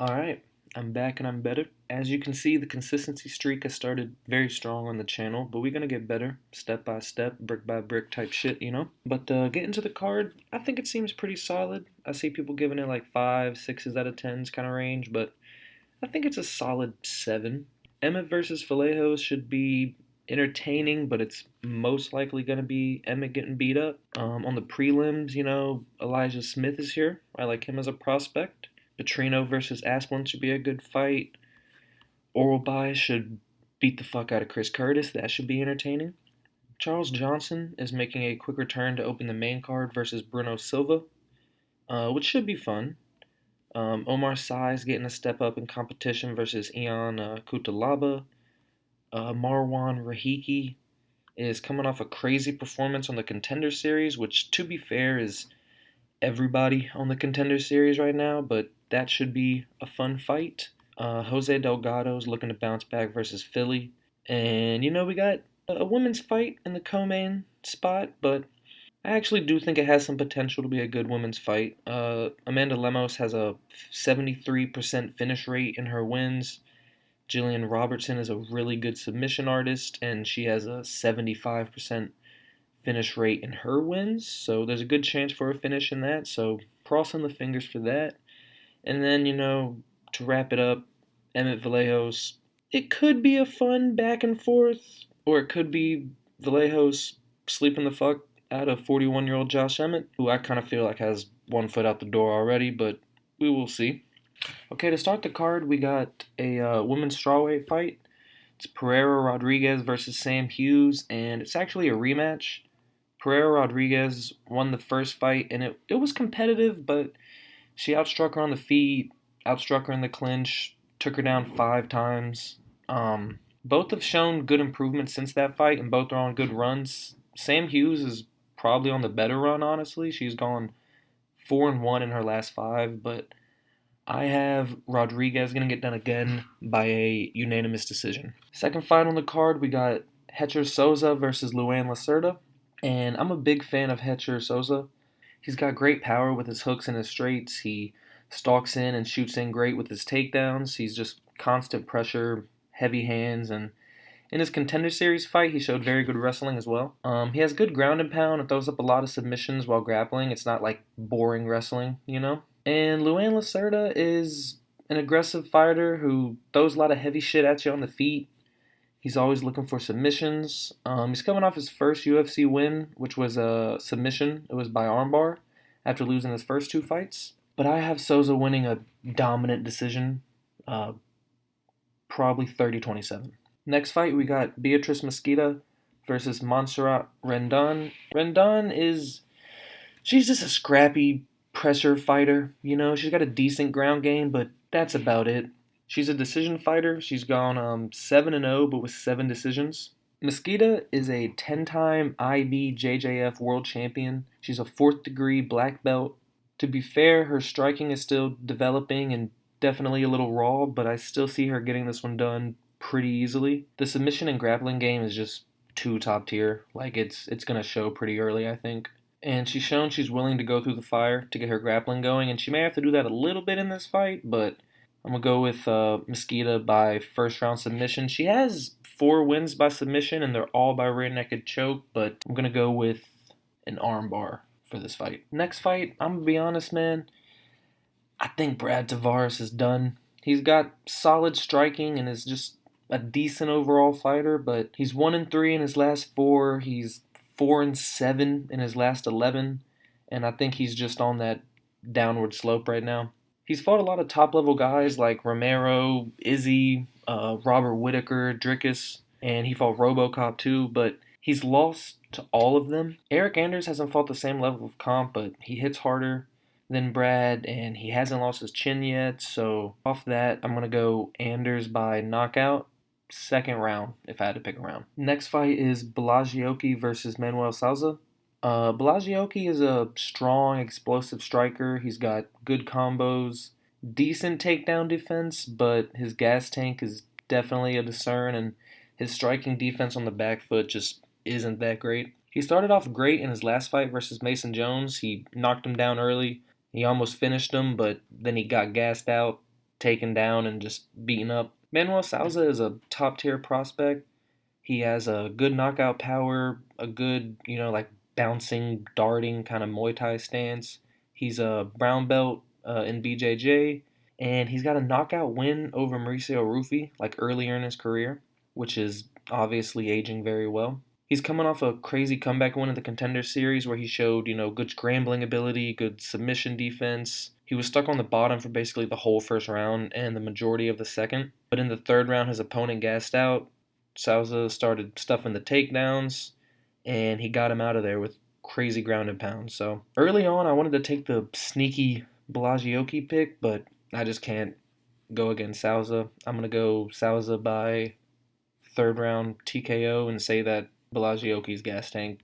Alright, I'm back and I'm better. As you can see, the consistency streak has started very strong on the channel, but we're gonna get better, step by step, brick by brick type shit. But getting to the card, I think it seems pretty solid. I see people giving it like 5, 6s out of 10s kind of range, but I think it's a solid 7. Emmett versus Vallejos should be entertaining, but it's most likely gonna be Emmett getting beat up. On the prelims, Elijah Smith is here. I like him as a prospect. Petrino versus Asplund should be a good fight. Oralby should beat the fuck out of Chris Curtis. That should be entertaining. Charles Johnson is making a quick return to open the main card versus Bruno Silva, which should be fun. Omar Sy is getting a step up in competition versus Ion Kutalaba. Marwan Rahiki is coming off a crazy performance on the Contender Series, which, to be fair, is everybody on the Contender Series right now, but that should be a fun fight. Jose Delgado's looking to bounce back versus Philly. And, we got a women's fight in the co-main spot, but I actually do think it has some potential to be a good women's fight. Amanda Lemos has a 73% finish rate in her wins. Jillian Robertson is a really good submission artist, and she has a 75% finish rate in her wins. So there's a good chance for a finish in that. So crossing the fingers for that. And then, to wrap it up, Emmett Vallejos. It could be a fun back and forth, or it could be Vallejos sleeping the fuck out of 41-year-old Josh Emmett, who I kind of feel like has one foot out the door already, but we will see. Okay, to start the card, we got a women's strawweight fight. It's Pereira Rodriguez versus Sam Hughes, and it's actually a rematch. Pereira Rodriguez won the first fight, and it was competitive, but she outstruck her on the feet, outstruck her in the clinch, took her down 5 times. Both have shown good improvement since that fight, and both are on good runs. Sam Hughes is probably on the better run, honestly. She's gone 4-1 in her last 5, but I have Rodriguez going to get done again by a unanimous decision. Second fight on the card, we got Hetcher Souza versus Luan Lacerda, and I'm a big fan of Hetcher Souza. He's got great power with his hooks and his straights. He stalks in and shoots in great with his takedowns. He's just constant pressure, heavy hands, and in his Contender Series fight, he showed very good wrestling as well. He has good ground and pound and throws up a lot of submissions while grappling. It's not like boring wrestling. And Luan Lacerda is an aggressive fighter who throws a lot of heavy shit at you on the feet. He's always looking for submissions. He's coming off his first UFC win, which was a submission. It was by armbar after losing his first 2 fights. But I have Souza winning a dominant decision, probably 30-27. Next fight, we got Beatrice Mosqueda versus Montserrat Rendon. She's just a scrappy pressure fighter. She's got a decent ground game, but that's about it. She's a decision fighter. She's gone 7-0, but with 7 decisions. Mosqueda is a 10-time IBJJF world champion. She's a 4th degree black belt. To be fair, her striking is still developing and definitely a little raw, but I still see her getting this one done pretty easily. The submission and grappling game is just too top tier. Like it's gonna show pretty early, I think. And she's shown she's willing to go through the fire to get her grappling going, and she may have to do that a little bit in this fight, but I'm gonna go with Mosqueda by first round submission. She has 4 wins by submission, and they're all by rear naked choke, but I'm gonna go with an armbar for this fight. Next fight, I'm gonna be honest, man. I think Brad Tavares is done. He's got solid striking and is just a decent overall fighter, but he's 1-3 in his last 4. He's 4-7 in his last 11, and I think he's just on that downward slope right now. He's fought a lot of top level guys like Romero, Izzy, Robert Whitaker, Drickus, and he fought Robocop too, but he's lost to all of them. Eric Anders hasn't fought the same level of comp, but he hits harder than Brad, and he hasn't lost his chin yet, so off that, I'm going to go Anders by knockout. Second round, if I had to pick a round. Next fight is Belagioki versus Manuel Souza. Belagioki is a strong, explosive striker. He's got good combos, decent takedown defense, but his gas tank is definitely a discern, and his striking defense on the back foot just isn't that great. He started off great in his last fight versus Mason Jones. He knocked him down early. He almost finished him, but then he got gassed out. taken down and just beaten up. Manuel Souza is a top tier prospect. He has a good knockout power, a good, like bouncing, darting kind of Muay Thai stance. He's a brown belt in BJJ, and he's got a knockout win over Mauricio Rufy, like earlier in his career, which is obviously aging very well. He's coming off a crazy comeback win in the Contender Series where he showed, good scrambling ability, good submission defense. He was stuck on the bottom for basically the whole first round and the majority of the second. But in the third round, his opponent gassed out. Souza started stuffing the takedowns, and he got him out of there with crazy ground and pound. So early on, I wanted to take the sneaky Blagioki pick, but I just can't go against Souza. I'm going to go Souza by third round TKO and say that Blagioki's gas tank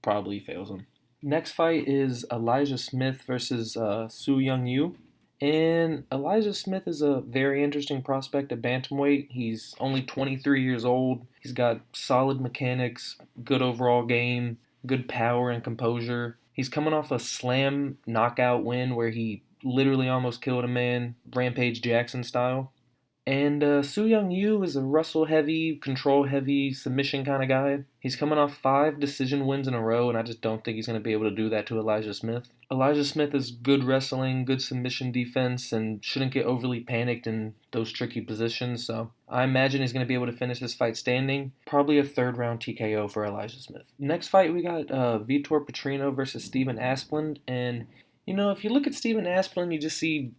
probably fails him. Next fight is Elijah Smith versus Su Young Yu. And Elijah Smith is a very interesting prospect at bantamweight. He's only 23 years old. He's got solid mechanics, good overall game, good power and composure. He's coming off a slam knockout win where he literally almost killed a man, Rampage Jackson style. And Su Young Yu is a wrestle heavy, control heavy, submission kind of guy. He's coming off 5 decision wins in a row, and I just don't think he's going to be able to do that to Elijah Smith. Elijah Smith is good wrestling, good submission defense, and shouldn't get overly panicked in those tricky positions, so I imagine he's going to be able to finish this fight standing. Probably a third round TKO for Elijah Smith. Next fight, we got Vitor Petrino versus Steven Asplund, and if you look at Steven Asplund, you just see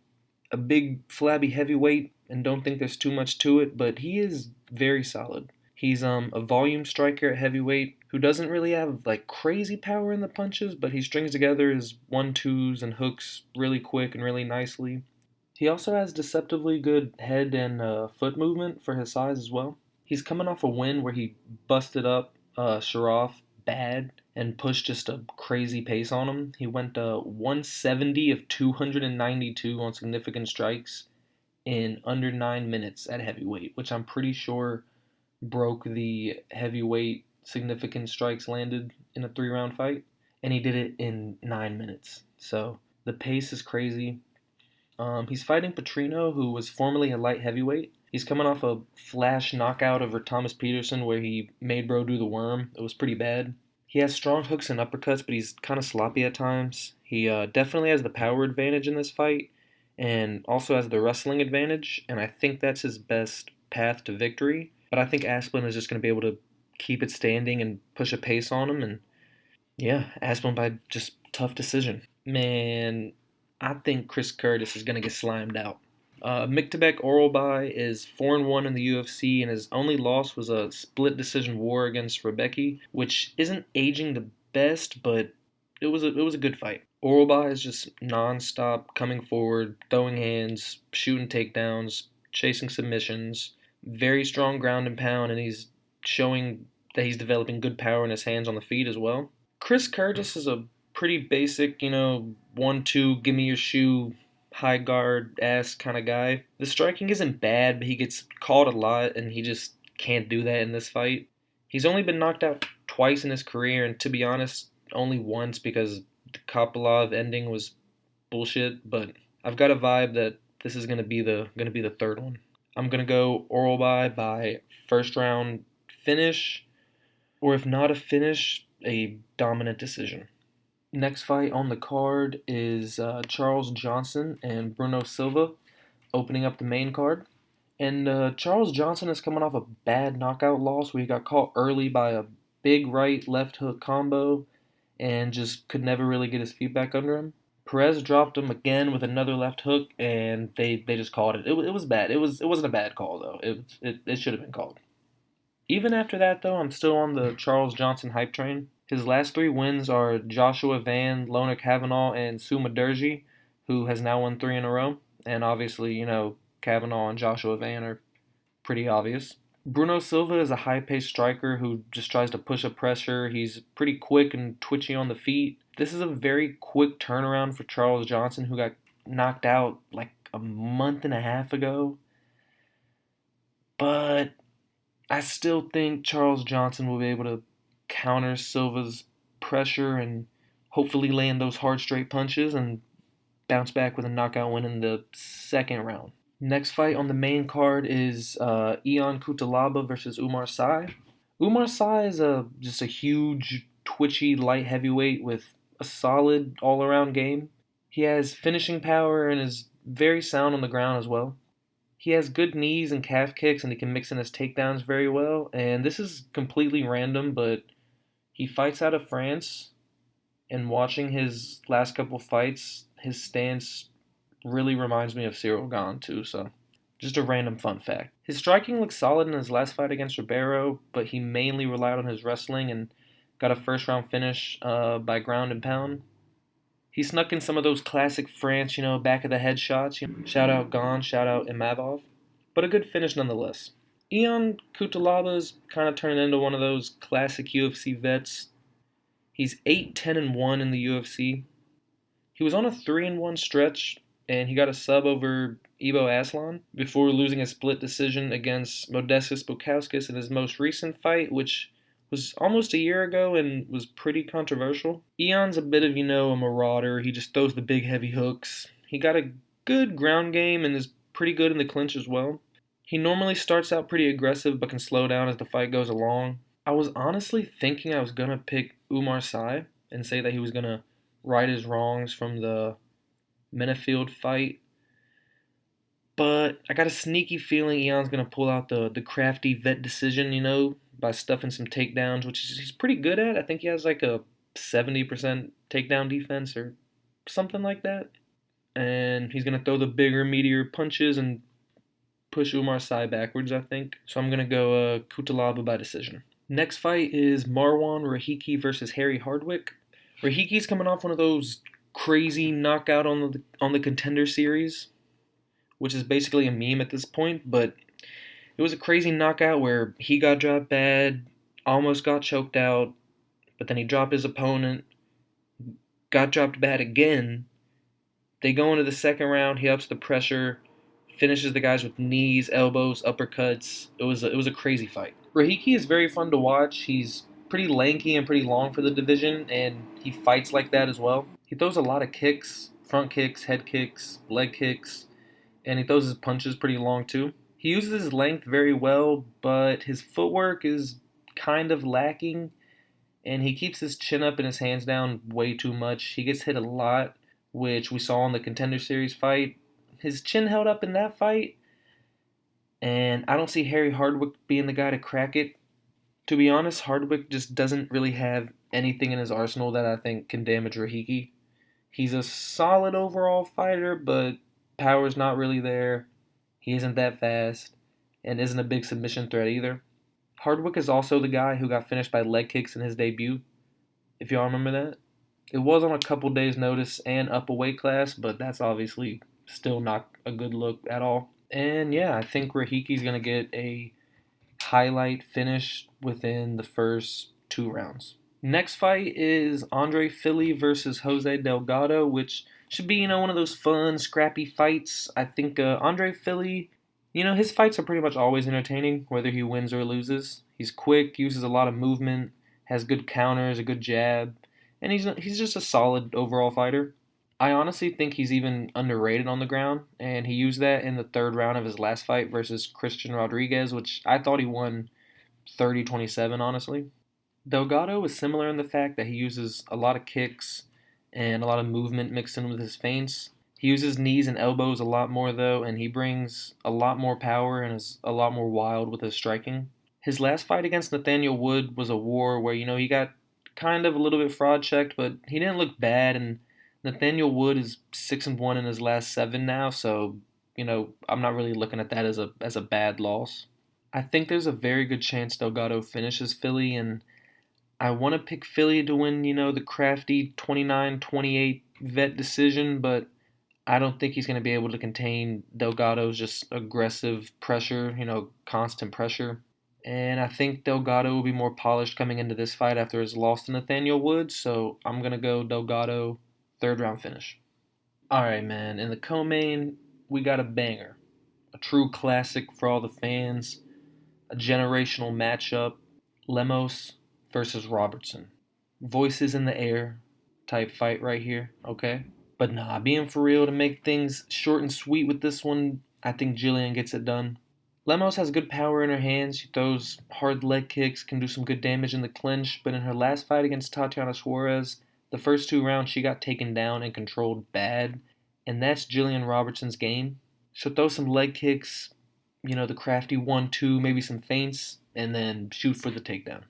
a big flabby heavyweight and don't think there's too much to it, but he is very solid. He's a volume striker at heavyweight who doesn't really have like crazy power in the punches, but he strings together his 1-2s and hooks really quick and really nicely. He also has deceptively good head and foot movement for his size as well. He's coming off a win where he busted up Sharaf bad and pushed just a crazy pace on him. He went 170 of 292 on significant strikes in under 9 minutes at heavyweight, which I'm pretty sure broke the heavyweight significant strikes landed in a 3-round fight. And he did it in 9 minutes. So the pace is crazy. He's fighting Petrino, who was formerly a light heavyweight. He's coming off a flash knockout over Thomas Peterson where he made bro do the worm. It was pretty bad. He has strong hooks and uppercuts, but he's kind of sloppy at times. He definitely has the power advantage in this fight and also has the wrestling advantage, and I think that's his best path to victory. But I think Asplund is just going to be able to keep it standing and push a pace on him, and yeah, Asplund by just tough decision. Man, I think Chris Curtis is going to get slimed out. Miktabek Oralbai is 4-1 in the UFC, and his only loss was a split decision war against Rebecki, which isn't aging the best, but it was a good fight. Oralbai is just non-stop coming forward, throwing hands, shooting takedowns, chasing submissions, very strong ground and pound, and he's showing that he's developing good power in his hands on the feet as well. Chris Curtis is a pretty basic, 1-2, give me your shoe, high guard ass kind of guy. The striking isn't bad, but he gets caught a lot, and he just can't do that in this fight. He's only been knocked out twice in his career, and to be honest, only once because the Kopylov ending was bullshit. But I've got a vibe that this is gonna be the third one. I'm gonna go Oralbai by first round finish, or if not a finish, a dominant decision. Next fight on the card is Charles Johnson and Bruno Silva opening up the main card. And Charles Johnson is coming off a bad knockout loss where he got caught early by a big right left hook combo and just could never really get his feet back under him. Perez dropped him again with another left hook, and they just called it. It was bad. It wasn't a bad call though. It should have been called. Even after that though, I'm still on the Charles Johnson hype train. His last 3 wins are Joshua Van, Lona Kavanaugh, and Suma Durji, who has now won 3 in a row. And obviously, Kavanaugh and Joshua Van are pretty obvious. Bruno Silva is a high-paced striker who just tries to push up pressure. He's pretty quick and twitchy on the feet. This is a very quick turnaround for Charles Johnson, who got knocked out like a month and a half ago. But I still think Charles Johnson will be able to counter Silva's pressure and hopefully land those hard straight punches and bounce back with a knockout win in the second round. Next fight on the main card is Ion Cutelaba versus Umar Sy. Umar Sy is just a huge, twitchy light heavyweight with a solid all-around game. He has finishing power and is very sound on the ground as well. He has good knees and calf kicks, and he can mix in his takedowns very well. And this is completely random, but he fights out of France. And watching his last couple fights, his stance really reminds me of Cyril Gahn too. So, just a random fun fact. His striking looked solid in his last fight against Ribeiro, but he mainly relied on his wrestling and got a first round finish by ground and pound. He snuck in some of those classic France, back of the head shots. Shout out Gon, shout out Imavov. But a good finish nonetheless. Ion Kutalaba's kind of turning into one of those classic UFC vets. He's 8-10-1 in the UFC. He was on a 3-1 stretch, and he got a sub over Ibo Aslan before losing a split decision against Modestas Bukauskas in his most recent fight, which was almost a year ago and was pretty controversial. Eon's a bit of, a marauder. He just throws the big heavy hooks. He got a good ground game and is pretty good in the clinch as well. He normally starts out pretty aggressive but can slow down as the fight goes along. I was honestly thinking I was going to pick Umar Sy and say that he was going to right his wrongs from the Menafield fight. But I got a sneaky feeling Eon's going to pull out the crafty vet decision, by stuffing some takedowns, which he's pretty good at. I think he has like a 70% takedown defense or something like that. And he's going to throw the bigger, meatier punches and push Umar Sy backwards, I think. So I'm going to go Kutalaba by decision. Next fight is Marwan Rahiki versus Harry Hardwick. Rahiki's coming off one of those crazy knockout on the Contender Series, which is basically a meme at this point, but it was a crazy knockout where he got dropped bad, almost got choked out, but then he dropped his opponent, got dropped bad again. They go into the second round, he ups the pressure, finishes the guys with knees, elbows, uppercuts. It was a crazy fight. Rahiki is very fun to watch. He's pretty lanky and pretty long for the division, and he fights like that as well. He throws a lot of kicks, front kicks, head kicks, leg kicks, and he throws his punches pretty long too. He uses his length very well, but his footwork is kind of lacking, and he keeps his chin up and his hands down way too much. He gets hit a lot, which we saw in the Contender Series fight. His chin held up in that fight, and I don't see Harry Hardwick being the guy to crack it. To be honest, Hardwick just doesn't really have anything in his arsenal that I think can damage Rahiki. He's a solid overall fighter, but power's not really there. He isn't that fast, and isn't a big submission threat either. Hardwick is also the guy who got finished by leg kicks in his debut, if y'all remember that. It was on a couple days' notice and up a weight class, but that's obviously still not a good look at all. And yeah, I think Rahiki's going to get a highlight finish within the first 2 rounds. Next fight is Andre Fili versus Jose Delgado, which should be, one of those fun, scrappy fights. I think Andre Fili, his fights are pretty much always entertaining, whether he wins or loses. He's quick, uses a lot of movement, has good counters, a good jab, and he's just a solid overall fighter. I honestly think he's even underrated on the ground, and he used that in the third round of his last fight versus Christian Rodriguez, which I thought he won 30-27, honestly. Delgado is similar in the fact that he uses a lot of kicks and a lot of movement mixed in with his feints. He uses knees and elbows a lot more, though, and he brings a lot more power and is a lot more wild with his striking. His last fight against Nathaniel Wood was a war where, he got kind of a little bit fraud checked, but he didn't look bad, and Nathaniel Wood is 6-1 in his last 7 now, so I'm not really looking at that as a bad loss. I think there's a very good chance Delgado finishes Fili, and I want to pick Fili to win, the crafty 29-28 vet decision, but I don't think he's going to be able to contain Delgado's just aggressive pressure, constant pressure. And I think Delgado will be more polished coming into this fight after his loss to Nathaniel Wood, so I'm going to go Delgado third round finish. All right, man. In the co-main, we got a banger. A true classic for all the fans. A generational matchup. Lemos versus Robertson. Voices in the air type fight right here, okay? But nah, being for real, to make things short and sweet with this one, I think Jillian gets it done. Lemos has good power in her hands. She throws hard leg kicks, can do some good damage in the clinch, but in her last fight against Tatiana Suarez, the first 2 rounds she got taken down and controlled bad, and that's Jillian Robertson's game. She'll throw some leg kicks, the crafty 1-2, maybe some feints, and then shoot for the takedown.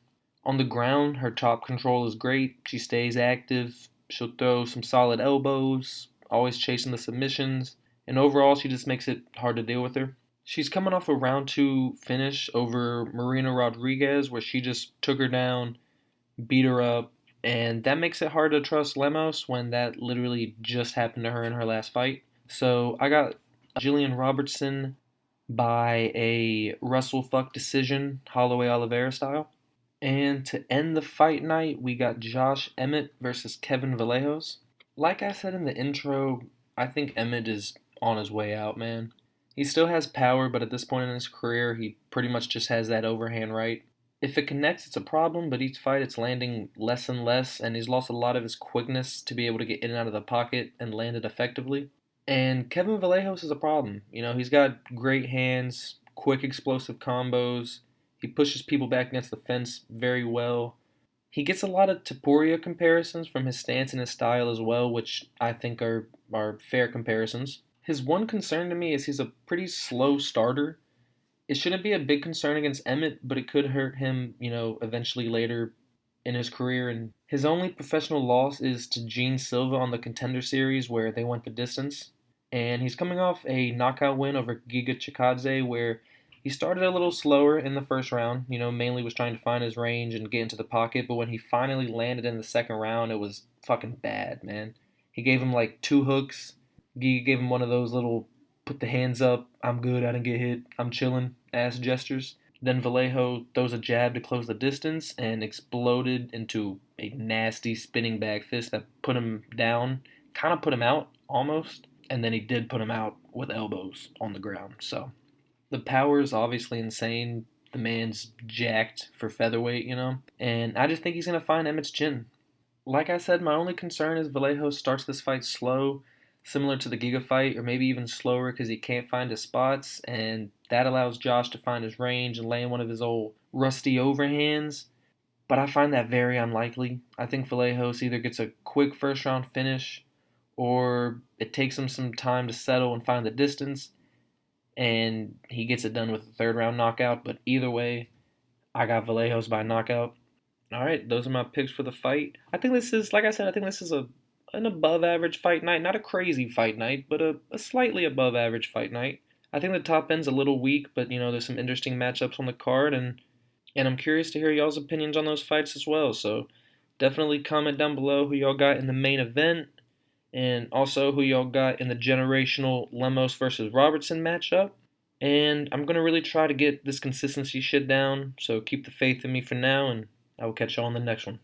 On the ground, her top control is great. She stays active. She'll throw some solid elbows, always chasing the submissions, and overall, she just makes it hard to deal with her. She's coming off a round 2 finish over Marina Rodriguez, where she just took her down, beat her up, and that makes it hard to trust Lemos when that literally just happened to her in her last fight. So I got Jillian Robertson by a Russell Fuck decision, Holloway Oliveira style. And to end the fight night, we got Josh Emmett versus Kevin Vallejos. Like I said in the intro, I think Emmett is on his way out, man. He still has power, but at this point in his career, he pretty much just has that overhand right. If it connects, it's a problem, but each fight it's landing less and less, and he's lost a lot of his quickness to be able to get in and out of the pocket and land it effectively. And Kevin Vallejos is a problem. He's got great hands, quick explosive combos. He pushes people back against the fence very well. He gets a lot of Topuria comparisons from his stance and his style as well, which I think are fair comparisons. His one concern to me is he's a pretty slow starter. It shouldn't be a big concern against Emmett, but it could hurt him, eventually later in his career. And his only professional loss is to Gene Silva on the Contender Series, where they went the distance. And he's coming off a knockout win over Giga Chikadze, where he started a little slower in the first round, mainly was trying to find his range and get into the pocket, but when he finally landed in the second round, it was fucking bad, man. He gave him like 2 hooks. Giga gave him one of those little put the hands up, I'm good, I didn't get hit, I'm chilling ass gestures. Then Vallejo throws a jab to close the distance and exploded into a nasty spinning back fist that put him down, kind of put him out almost, and then he did put him out with elbows on the ground. So the power is obviously insane. The man's jacked for featherweight, and I just think he's going to find Emmett's chin. Like I said, my only concern is Vallejo starts this fight slow, similar to the Giga fight, or maybe even slower because he can't find his spots, and that allows Josh to find his range and land one of his old rusty overhands. But I find that very unlikely. I think Vallejos either gets a quick first round finish, or it takes him some time to settle and find the distance, and he gets it done with a third round knockout. But either way, I got Vallejos by knockout. All right, those are my picks for the fight. I think this is, like I said, I think this is an above average fight night. Not a crazy fight night, but a slightly above average fight night. I think the top end's a little weak, but there's some interesting matchups on the card, and I'm curious to hear y'all's opinions on those fights as well. So definitely comment down below who y'all got in the main event, and also who y'all got in the generational Lemos versus Robertson matchup. And I'm going to really try to get this consistency shit down, so keep the faith in me for now, and I will catch y'all on the next one.